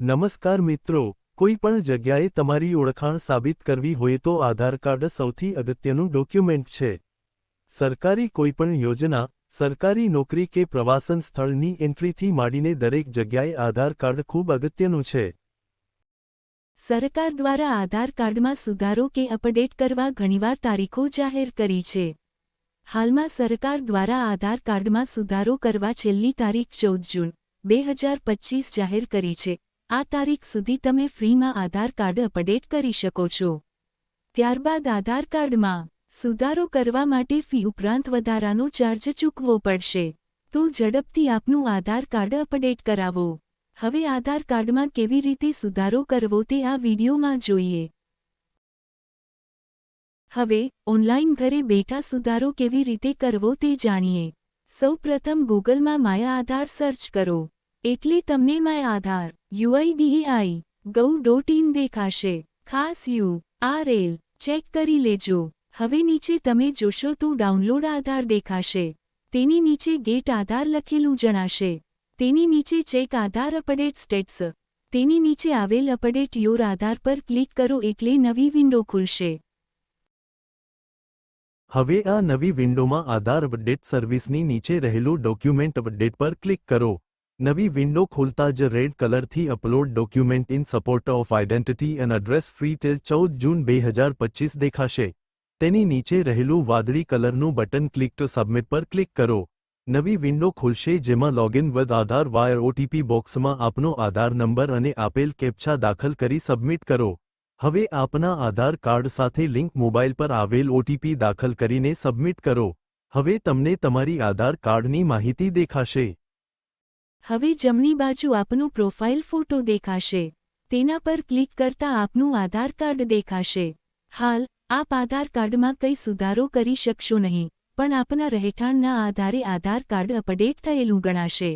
નમસ્કાર મિત્રો, કોઈ પણ જગ્યાએ તમારી ઓળખાણ સાબિત કરવી હોય તો આધાર કાર્ડ સૌથી અગત્યનું ડોક્યુમેન્ટ છે. સરકારી કોઈપણ યોજના, સરકારી નોકરી કે પ્રવાસન સ્થળની એન્ટ્રીથી માંડીને દરેક જગ્યાએ આધાર કાર્ડ ખૂબ અગત્યનું છે. સરકાર દ્વારા આધાર કાર્ડમાં સુધારો કે અપડેટ કરવા ઘણીવાર તારીખો જાહેર કરી છે. હાલમાં સરકાર દ્વારા આધાર કાર્ડમાં સુધારો કરવા છેલ્લી તારીખ 14 જૂન 2025 જાહેર કરી છે. આ તારીખ સુધી તમે ફ્રીમાં આધાર કાર્ડ અપડેટ કરી શકો છો. ત્યારબાદ આધાર કાર્ડમાં સુધારો કરવા માટે ફી ઉપરાંત વધારાનો ચાર્જ ચૂકવવો પડશે. તો ઝડપથી આપનું આધાર કાર્ડ અપડેટ કરાવો. હવે આધાર કાર્ડમાં કેવી રીતે સુધારો કરવો તે આ વિડીયોમાં જોઈએ. હવે ઓનલાઈન ઘરે બેઠા સુધારો કેવી રીતે કરવો તે જાણીએ. સૌપ્રથમ ગૂગલમાં માય આધાર સર્ચ કરો. એટલે તમને માય આધાર UIDAI.gov.in દેખાશે. ખાસ URL ચેક કરી લેજો. હવે નીચે તમે જોશો તો ડાઉનલોડ આધાર દેખાશે. તેની નીચે ગેટ આધાર લખેલું જણાશે. તેની નીચે ચેક આધાર અપડેટ સ્ટેટસ. તેની નીચે આવેલ અપડેટ યોર આધાર પર ક્લિક કરો એટલે નવી વિન્ડો ખુલશે. હવે આ નવી વિન્ડોમાં આધાર અપડેટ સર્વિસની નીચે રહેલું ડોક્યુમેન્ટ અપડેટ પર ક્લિક કરો. નવી વિન્ડો ખોલતા જ રેડ કલરથી upload document in support of identity and address free till 14 જૂન 2025 દેખાશે. તેની નીચે રહેલું વાદળી કલરનું બટન ક્લિક ટુ સબમિટ પર ક્લિક કરો. નવી વિન્ડો ખુલશે જેમાં login with Aadhaar wire OTP બોક્સમાં આપનો આધાર નંબર અને આપેલ કેપ્ચા દાખલ કરી સબમિટ કરો. હવે આપના આધાર કાર્ડ સાથે લિંક મોબાઈલ પર આવેલ OTP દાખલ કરીને સબમિટ કરો. હવે તમને તમારી આધાર કાર્ડની માહિતી દેખાશે. હવે જમણી બાજુ આપનો પ્રોફાઇલ ફોટો દેખાશે. તેના પર ક્લિક કરતા આપનું આધાર કાર્ડ દેખાશે. હાલ આપ આધાર કાર્ડમાં કંઈ સુધારો કરી શકશો નહીં, પણ આપના રહેઠાણના આધારે આધાર કાર્ડ અપડેટ થયેલું ગણાશે.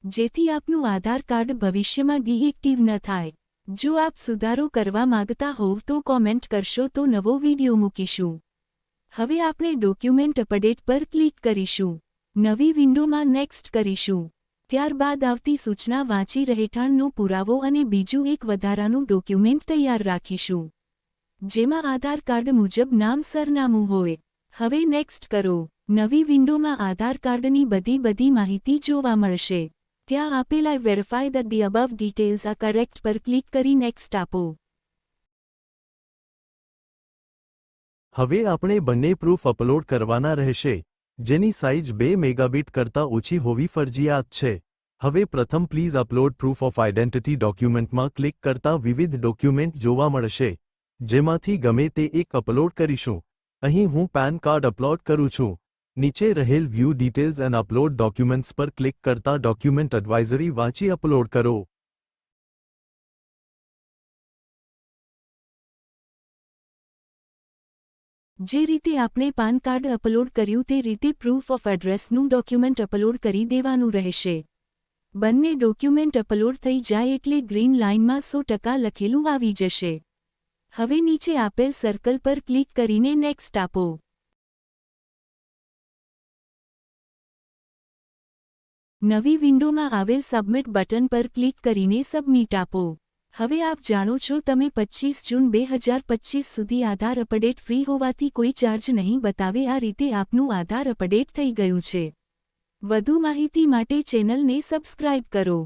જેથી આપનું આધાર કાર્ડ ભવિષ્યમાં ડીએક્ટિવ ન થાય. જો આપ સુધારો કરવા માંગતા હોવ તો કોમેન્ટ કરશો તો નવો વિડીયો મૂકીશું. હવે આપણે ડોક્યુમેન્ટ અપડેટ પર ક્લિક કરીશું. નવી વિન્ડોમાં નેક્સ્ટ કરીશું. ત્યારબાદ આવતી સૂચના વાંચી રહેઠાણનો પુરાવો અને બીજું એક વધારાનું ડોક્યુમેન્ટ તૈયાર રાખીશું. જેમાં આધાર કાર્ડ મુજબ નામ સરનામું હોય. હવે નેક્સ્ટ કરો. નવી વિન્ડોમાં આધાર કાર્ડની બધી માહિતી જોવા મળશે. ત્યાં આપેલા verify that the above details are correct પર ક્લિક કરી નેક્સ્ટ આપો. હવે આપણે બંને પ્રૂફ અપલોડ કરવાના રહેશે, જેની સાઇઝ 2 મેગાબીટ કરતાં ઓછી હોવી ફરજિયાત છે. હવે પ્રથમ please upload proof of identity ડોક્યુમેન્ટમાં ક્લિક કરતા વિવિધ ડોક્યુમેન્ટ જોવા મળશે, જેમાંથી ગમે તે એક અપલોડ કરીશું. અહીં હું પેન કાર્ડ અપલોડ કરું છું. નીચે રહેલ view details and upload documents પર ક્લિક કરતા ડોક્યુમેન્ટ એડવાઇઝરી વાંચી અપલોડ કરો. જે રીતે આપણે પાન કાર્ડ અપલોડ કર્યું તે રીતે પ્રૂફ ઓફ એડ્રેસનું ડોક્યુમેન્ટ અપલોડ કરી દેવાનું રહેશે. બંને ડોક્યુમેન્ટ અપલોડ થઈ જાય એટલે ગ્રીન લાઇનમાં 100% લખેલું આવી જશે. હવે નીચે આપેલ સર્કલ પર ક્લિક કરીને નેક્સ્ટ આપો. નવી વિન્ડોમાં આવેલ સબમિટ બટન પર ક્લિક કરીને સબમિટ આપો. હવે આપ જાણો છો તમે 25 જૂન 2025 સુધી આધાર અપડેટ ફ્રી હોવાથી કોઈ ચાર્જ નહીં બતાવે. આ રીતે આપનું આધાર અપડેટ થઈ ગયું છે. વધુ માહિતી માટે ચેનલને સબસ્ક્રાઇબ કરો.